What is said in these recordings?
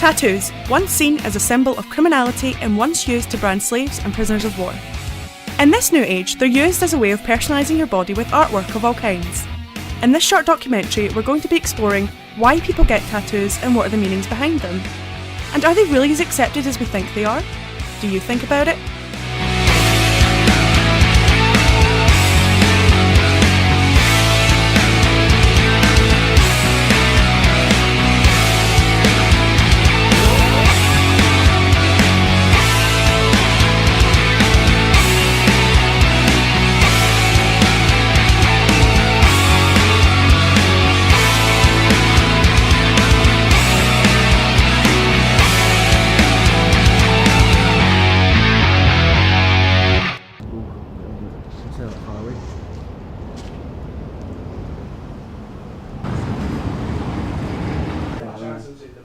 Tattoos, once seen as a symbol of criminality and once used to brand slaves and prisoners of war. In this new age, they're used as a way of personalising your body with artwork of all kinds. In this short documentary, we're going to be exploring why people get tattoos and what are the meanings behind them. And are they really as accepted as we think they are? Do you think about it?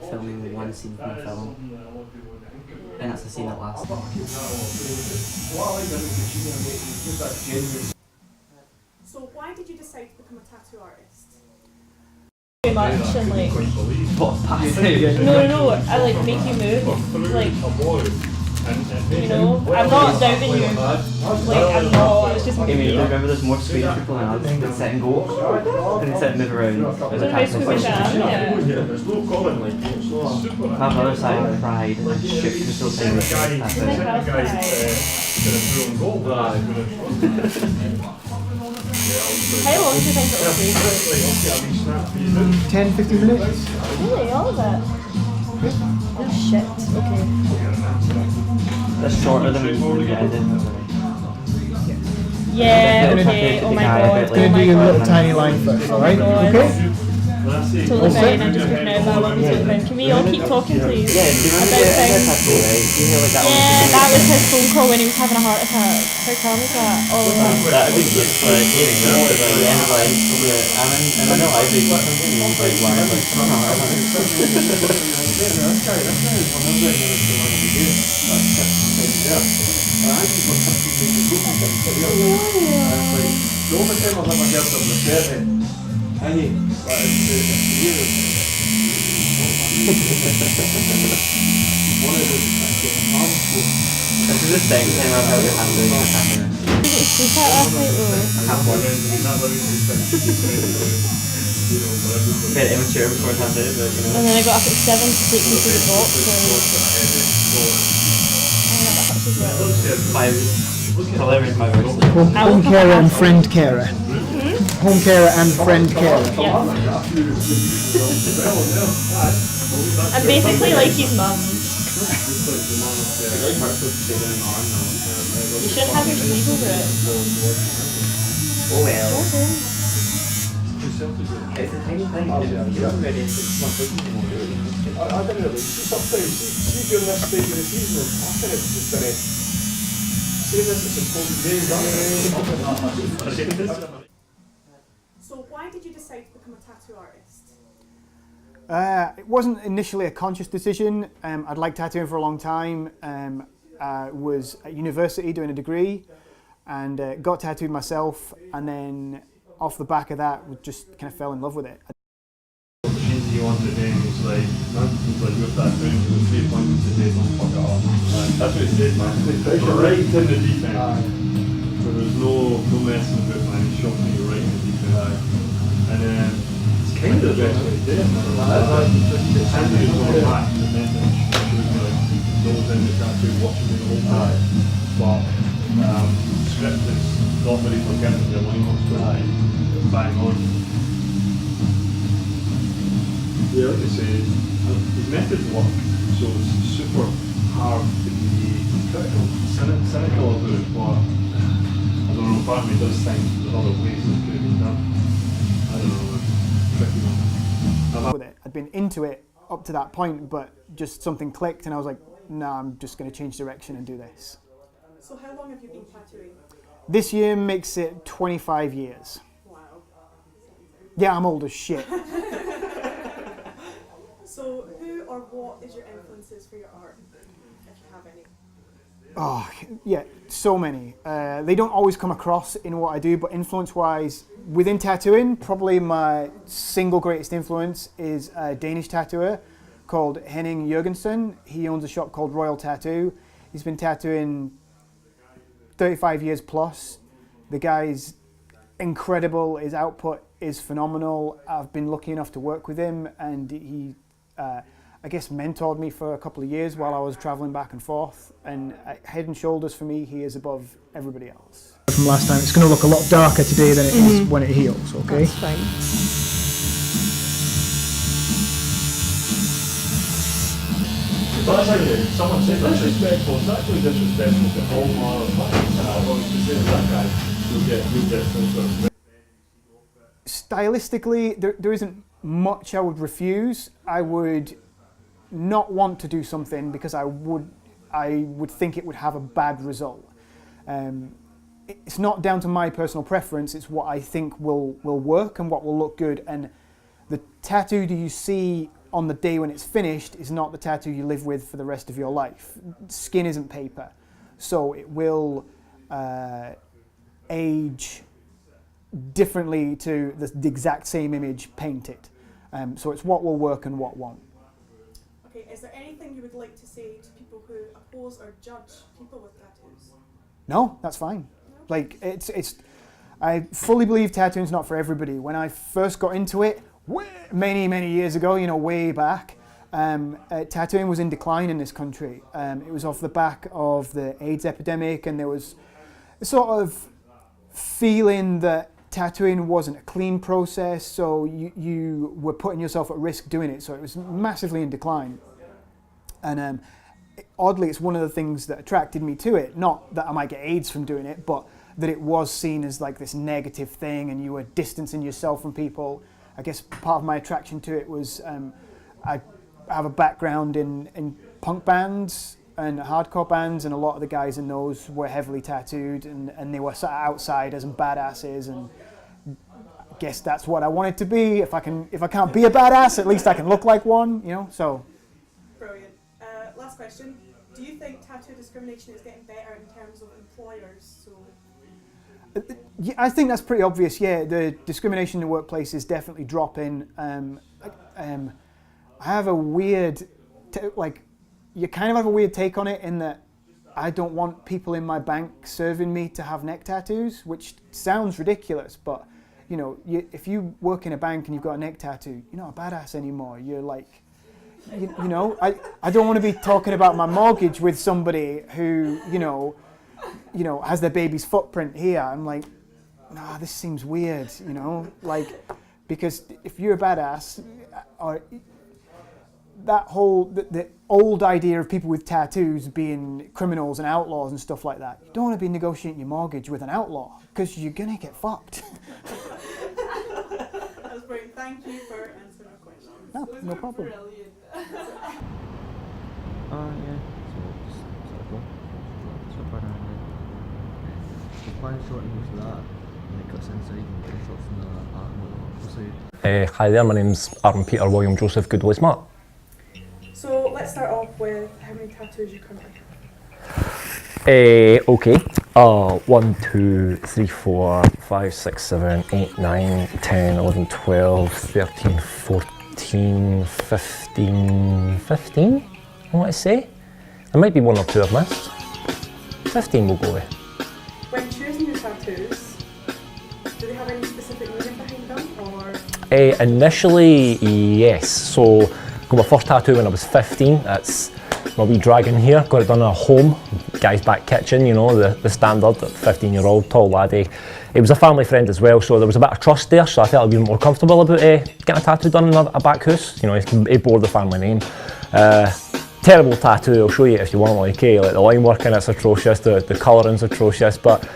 Filming one scene from a film, and that's the scene that lasts. So why did you decide to become a tattoo artist? Very much and like What passage? no, I like make you move, like, you know, I'm not doubting you, like I'm not, it's just Amy, do you remember there's more Swedish people in ours that sit and go and they sit and move around? I don't know how Swedish I am, yeah. There's no common like it's super. I have another side of pride and shit can still say The this. guy, That's the it. guy's gonna throw and goal. How long do you think it will be? 10-15 minutes. Really, all of it? Oh shit, okay. That's shorter than we ended. Yeah, okay, oh my god, It's going to do your little tiny line first, alright? Okay? Totally fine, I'm just looking out, but I love you totally fine. Can we all keep talking please? Yeah, do you remember About the things? tattoo, right? You hear like that one? Yeah, that was his phone call when he was having a heart attack. How calm is that? Oh, That would be good for like hearing that, but like, yeah, like, yeah, and I know I've been something and he's like, why? Like, This is the thing, saying about how you're handling your tattoo. was that last night though? I have one. Bit immature before tattoo, but you know. And then I got up at 7 to take me to the box and Five, 11, 5 hours. Home carer and friend carer. Home carer and friend carer. yeah. I'm basically like his mum. You shouldn't have your sleeve over it. Oh well. It's a tiny thing. You don't really it's not big anymore. I don't know. Sometimes see during this stage of the season, I think it's just very. See this, it's important days. So why did you decide to become a tattoo artist? It wasn't initially a conscious decision. I'd liked tattooing for a long time. Was at university doing a degree and got tattooed myself, and then off the back of that just kind of fell in love with it. You want to do is like, with that doing the 3 points a day, don't fuck it up. That's what it says, man. You're right in the deep end. So there's no messing with it, man. You shot me right in the deep end. And then it's kind of the best way to do it. It's handy to go back to the message. Those in the tattoo watching me the whole time. But script is not very forgetting your language, but bang on. Yeah, like I say, his methods work, so it's super hard to be critical, cynical about it, but I don't know, part of me does think there's other ways it could have been done. I don't know, it's tricky one. With it. I'd been into it up to that point, but just something clicked and I was like, no, I'm just going to change direction and do this. So how long have you been tattooing? This year makes it 25 years. Wow. Yeah, I'm old as shit. So who or what is your influences for your art, if you have any? Oh, yeah, so many. They don't always come across in what I do, but influence-wise, within tattooing, probably my single greatest influence is a Danish tattooer called Henning Jurgensen. He owns a shop called Royal Tattoo. He's been tattooing 35 years plus. The guy's incredible. His output is phenomenal. I've been lucky enough to work with him, and he, I guess, mentored me for a couple of years while I was traveling back and forth. And head and shoulders for me, he is above everybody else. From last time, it's going to look a lot darker today than it is when it heals. Okay. That's fine. But that's actually, someone said disrespectful. It's actually disrespectful to all my other clients. And I was to say that guy, you'll get some sort of... Stylistically, there isn't much I would refuse. I would not want to do something because I would think it would have a bad result. It's not down to my personal preference, it's what I think will work and what will look good. And the tattoo that you see on the day when it's finished is not the tattoo you live with for the rest of your life. Skin isn't paper, so it will age differently to the exact same image painted. So it's what will work and what won't. Okay, is there anything you would like to say to people who oppose or judge people with tattoos? No, that's fine. Like I fully believe tattooing's not for everybody. When I first got into it, many years ago, way back, tattooing was in decline in this country. It was off the back of the AIDS epidemic, and there was a sort of feeling that tattooing wasn't a clean process, so you were putting yourself at risk doing it. So it was massively in decline. And oddly, it's one of the things that attracted me to it. Not that I might get AIDS from doing it, but that it was seen as like this negative thing, and you were distancing yourself from people. I guess part of my attraction to it was I have a background in punk bands and hardcore bands, and a lot of the guys in those were heavily tattooed, and they were sort of outsiders and badasses, and I guess that's what I wanted to be. If I can't be a badass, at least I can look like one, so. Brilliant. Last question. Do you think tattoo discrimination is getting better in terms of employers? Yeah, I think that's pretty obvious. Yeah, the discrimination in the workplace is definitely dropping. I have a weird, you kind of have a weird take on it in that I don't want people in my bank serving me to have neck tattoos, which sounds ridiculous, but if you work in a bank and you've got a neck tattoo, you're not a badass anymore. You're like, I don't want to be talking about my mortgage with somebody who, has their baby's footprint here. I'm like, nah, this seems weird, because if you're a badass, or the old idea of people with tattoos being criminals and outlaws and stuff like that, you don't want to be negotiating your mortgage with an outlaw, because you're gonna get fucked. That was brilliant. Thank you for answering our questions. No problem. Brilliant. Yeah. So plan shorting most of that, and it cuts inside and get shots from the arm on the side. Hi there, my name's Aaron Peter William Joseph Goodway Smart. So let's start off with how many tattoos you currently have. Okay. 1, 2, 3, 4, 5, 6, 7, 8, 9, 10, 11, 12, 13, 14, 15, 15, I want to say. There might be 1 or 2 I've missed. 15 we'll go with. When choosing your tattoos, do they have any specific meaning behind them, or? Initially, yes. So, got my first tattoo when I was 15. That's my wee dragon here. Got it done at home, guy's back kitchen, the standard 15-year-old tall laddie. He was a family friend as well, so there was a bit of trust there, so I felt a bit more comfortable about getting a tattoo done in a back house. He bore the family name. Terrible tattoo, I'll show you if you want, like the line work in it's atrocious, the colouring's atrocious, but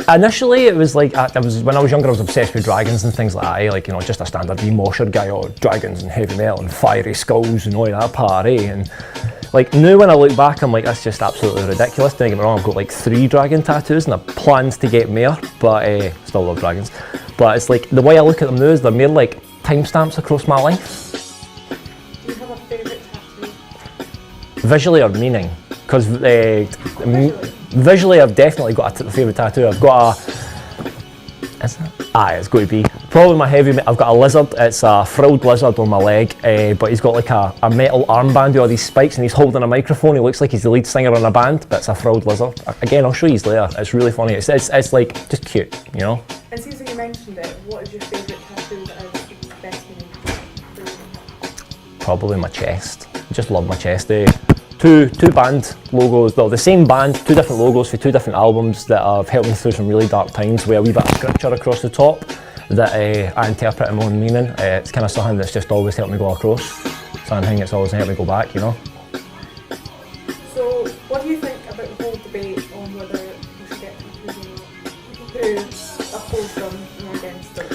initially it was like, when I was younger I was obsessed with dragons and things like that, just a standard wee mosher guy, dragons and heavy metal and fiery skulls and all that part, and now when I look back I'm like, that's just absolutely ridiculous. Don't get me wrong, I've got 3 dragon tattoos and I have plans to get more, but still love dragons. But it's the way I look at them now is they're more like timestamps across my life. Do you have a favourite tattoo? Visually or meaning? Because visually I've definitely got a favourite tattoo. I've got it's got to be Probably my heavy. I've got a lizard. It's a frilled lizard on my leg, but he's got like a metal armband with all these spikes, and he's holding a microphone. He looks like he's the lead singer on a band, but it's a frilled lizard. Again, I'll show you later. It's really funny. It's like just cute, you know. And since you mentioned it, what is your favourite tattoo that is the best meaning? Probably my chest. I just love my chest. Two band logos, well, the same band, two different logos for two different albums that have helped me through some really dark times with a wee bit of scripture across the top that I interpret in my own meaning. It's kind of something that's just always helped me go across. Something that's always helped me go back, you know. So, what do you think about the whole debate on whether you should get tattoos or not? Who oppose them and against them?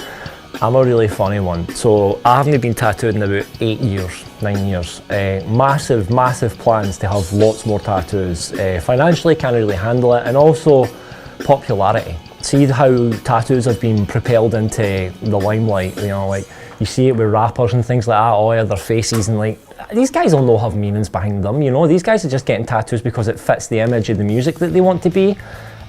I'm a really funny one. So I haven't been tattooed in about 9 years. Massive plans to have lots more tattoos. Financially can't really handle it, and also popularity. See how tattoos have been propelled into the limelight, you know, like you see it with rappers and things like that, all their faces, and like these guys all know have meanings behind them, you know. These guys are just getting tattoos because it fits the image of the music that they want to be.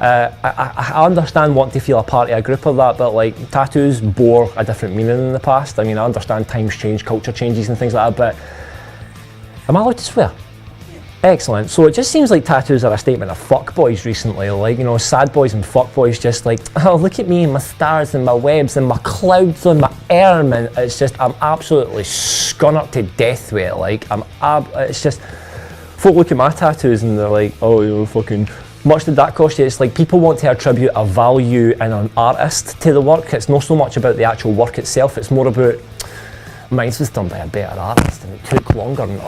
I understand wanting to feel a part of a group of that, but like tattoos bore a different meaning in the past. I mean, I understand times change, culture changes and things like that, but am I allowed to swear? Excellent. So it just seems like tattoos are a statement of fuck boys recently, like, you know, sad boys and fuck boys just like, oh, look at me and my stars and my webs and my clouds on my arm, and it's just, I'm absolutely scunnered to death with it. Like, it's just, folk look at my tattoos and they're like, oh, you're fucking, much did that cost you? It's like people want to attribute a value and an artist to the work. It's not so much about the actual work itself, it's more about, mine was done by a better artist and it took longer, and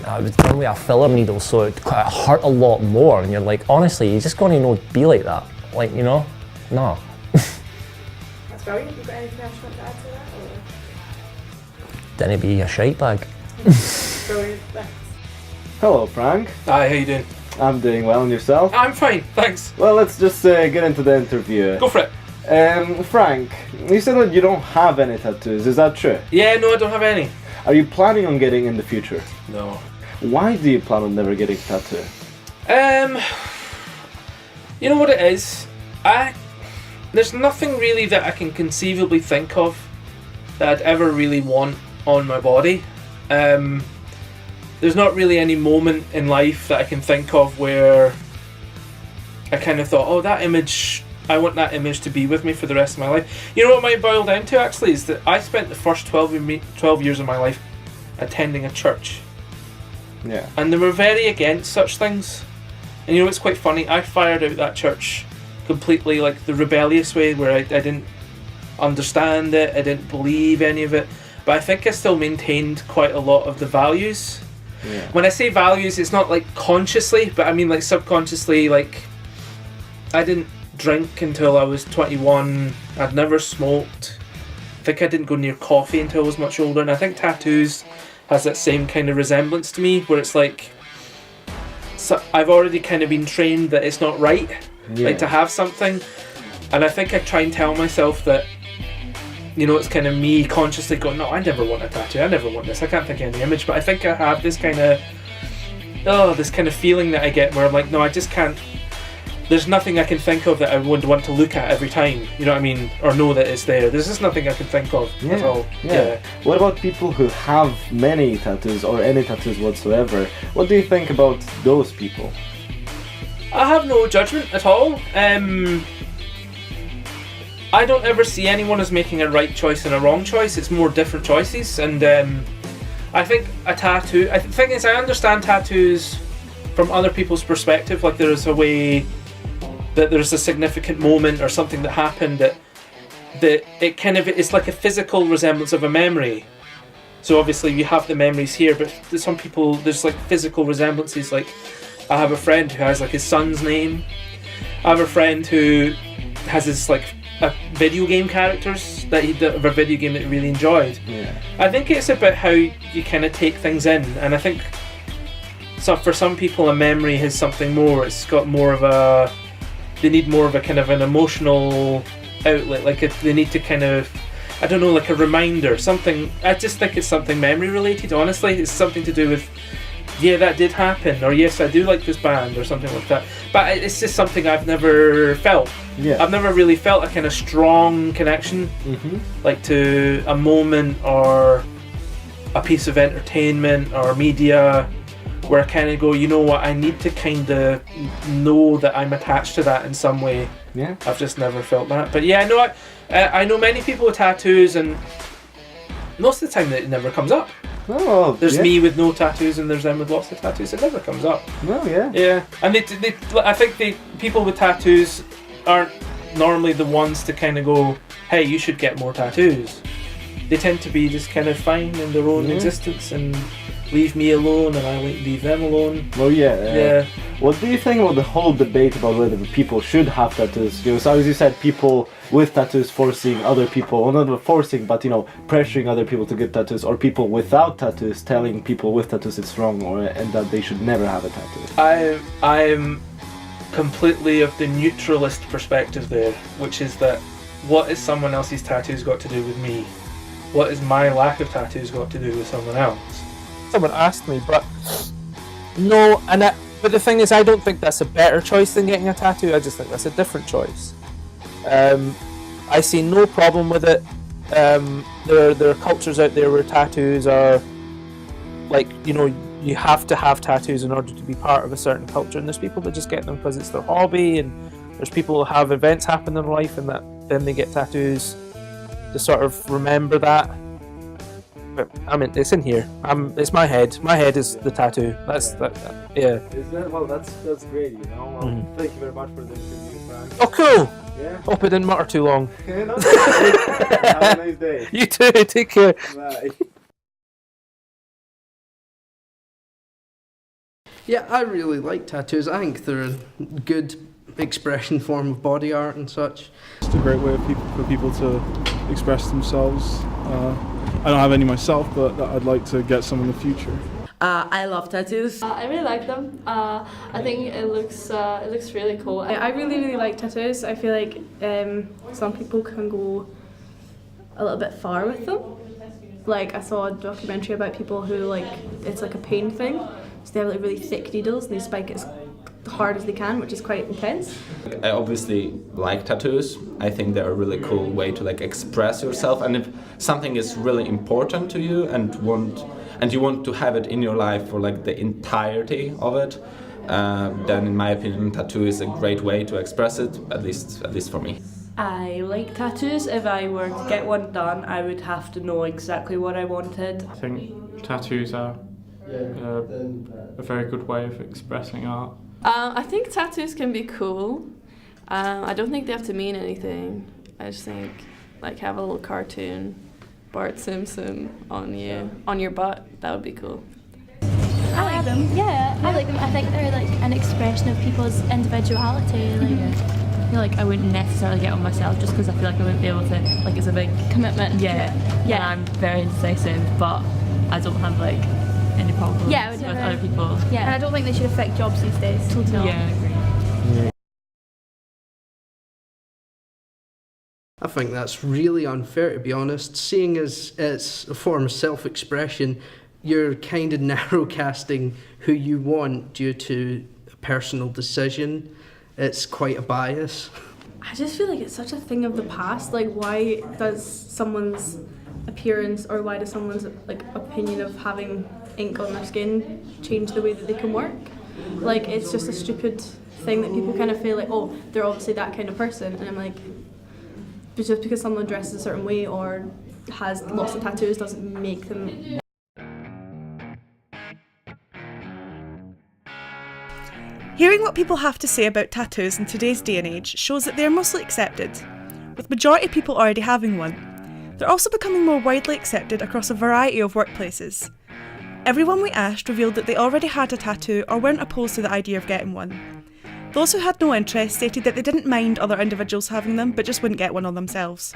I was done with a filler needle, so it hurt a lot more, and you're like, honestly, you're just going to be like that, like, you know, no. That's brilliant. You got anything else you want to add to that? Didn't be a shite bag. Brilliant, thanks. Hello, Frank. Hi, how you doing? I'm doing well, and yourself? I'm fine, thanks. Well, let's just get into the interview. Go for it. Frank, you said that you don't have any tattoos, is that true? Yeah, no, I don't have any. Are you planning on getting in the future? No. Why do you plan on never getting a tattoo? You know what it is? There's nothing really that I can conceivably think of that I'd ever really want on my body. There's not really any moment in life that I can think of where I kind of thought, oh, that image, I want that image to be with me for the rest of my life. You know what it might boil down to, actually, is that I spent the first 12 years of my life attending a church. Yeah. And they were very against such things. And you know what's quite funny? I fired out that church completely, like the rebellious way, where I didn't understand it, I didn't believe any of it. But I think I still maintained quite a lot of the values. Yeah. When I say values, it's not like consciously, but I mean like subconsciously. Like, I didn't drink until I was 21. I'd never smoked. I think I didn't go near coffee until I was much older. And I think tattoos has that same kind of resemblance to me, where it's like, so I've already kind of been trained that it's not right, like to have something. And I think I try and tell myself that, you know, it's kind of me consciously going, no, I never want a tattoo, I never want this, I can't think of any image. But I think I have this kind of feeling that I get where I'm like, no, I just can't, there's nothing I can think of that I would want to look at every time, you know what I mean, or know that it's there. There's just nothing I can think of at all. Yeah. What about people who have many tattoos or any tattoos whatsoever? What do you think about those people? I have no judgment at all. I don't ever see anyone as making a right choice and a wrong choice. It's more different choices, and I think a tattoo, the thing is, I understand tattoos from other people's perspective. Like, there's a way that there's a significant moment or something that happened that it kind of, it's like a physical resemblance of a memory. So obviously you have the memories here, but some people, there's like physical resemblances. Like, I have a friend who has like his son's name. I have a friend who has his like video game characters of a video game that he really enjoyed. Yeah. I think it's about how you kind of take things in, and I think for some people a memory has something more. It's got more of a, they need more of a kind of an emotional outlet, like they need to kind of, I don't know, like a reminder, something. I just think it's something memory related, honestly. It's something to do with yeah, that did happen, or yes, I do like this band, or something like that. But it's just something I've never felt. Yeah. I've never really felt a kind of strong connection, like to a moment or a piece of entertainment or media, where I kind of go, you know what, I need to kind of know that I'm attached to that in some way. Yeah. I've just never felt that. But yeah, I know many people with tattoos, and most of the time it never comes up. Oh, There's me with no tattoos, and there's them with lots of tattoos. It never comes up. Oh, yeah. Yeah, and I think the people with tattoos aren't normally the ones to kind of go, hey, you should get more tattoos. They tend to be just kind of fine in their own existence and leave me alone, and I leave them alone. Well, Yeah. What do you think about the whole debate about whether people should have tattoos? You know, so as you said, people with tattoos forcing other people, well, not forcing, but pressuring other people to get tattoos, or people without tattoos telling people with tattoos it's wrong, and that they should never have a tattoo. I'm completely of the neutralist perspective there, which is that what has someone else's tattoos got to do with me? What has my lack of tattoos got to do with someone else? Someone asked me, but no, but the thing is, I don't think that's a better choice than getting a tattoo. I just think that's a different choice. I see no problem with it. There are cultures out there where tattoos are like, you have to have tattoos in order to be part of a certain culture, and there's people that just get them because it's their hobby, and there's people who have events happen in life and that then they get tattoos to sort of remember that. But I mean, it's in here. It's my head. My head is the tattoo. Yeah. Is that, well, that's great, Thank you very much for the interview, Frank. Oh, cool. Yeah. Hope it didn't matter too long. Have a nice day. You too. Take care. Bye. Yeah, I really like tattoos. I think they're a good expression form of body art and such. It's a great way for people to express themselves. I don't have any myself, but I'd like to get some in the future. I love tattoos. I really like them. I think it looks really cool. I really like tattoos. I feel like some people can go a little bit far with them. Like, I saw a documentary about people who it's like a pain thing. So they have like really thick needles and they spike it as hard as they can, which is quite intense. I obviously like tattoos. I think they're a really cool way to express yourself, and if something is really important to you and you want to have it in your life for the entirety of it, then in my opinion tattoo is a great way to express it, at least for me. I like tattoos. If I were to get one done, I would have to know exactly what I wanted. I think tattoos are a very good way of expressing art. I think tattoos can be cool. I don't think they have to mean anything. I just think have a little cartoon, Bart Simpson on your butt. That would be cool. I like them. Yeah, I like them. I think they're an expression of people's individuality. I feel like I wouldn't necessarily get on myself just because I feel like I wouldn't be able to. It's a big commitment. Yeah. And I'm very indecisive, but I don't have any problems with other people. Yeah, and I don't think they should affect jobs these days. Totally. Yeah, I agree. I think that's really unfair, to be honest. Seeing as it's a form of self-expression, you're kind of narrowcasting who you want due to a personal decision. It's quite a bias. I just feel like it's such a thing of the past. Why does someone's appearance or why does someone's opinion of having ink on their skin change the way that they can work? It's just a stupid thing that people kind of feel oh, they're obviously that kind of person, and I'm just because someone dresses a certain way or has lots of tattoos doesn't make them. Hearing what people have to say about tattoos in today's day and age shows that they are mostly accepted, with majority of people already having one. They're also becoming more widely accepted across a variety of workplaces. Everyone we asked revealed that they already had a tattoo or weren't opposed to the idea of getting one. Those who had no interest stated that they didn't mind other individuals having them but just wouldn't get one on themselves.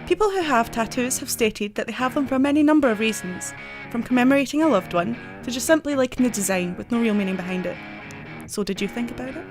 People who have tattoos have stated that they have them for any number of reasons, from commemorating a loved one to just simply liking the design with no real meaning behind it. So did you think about it?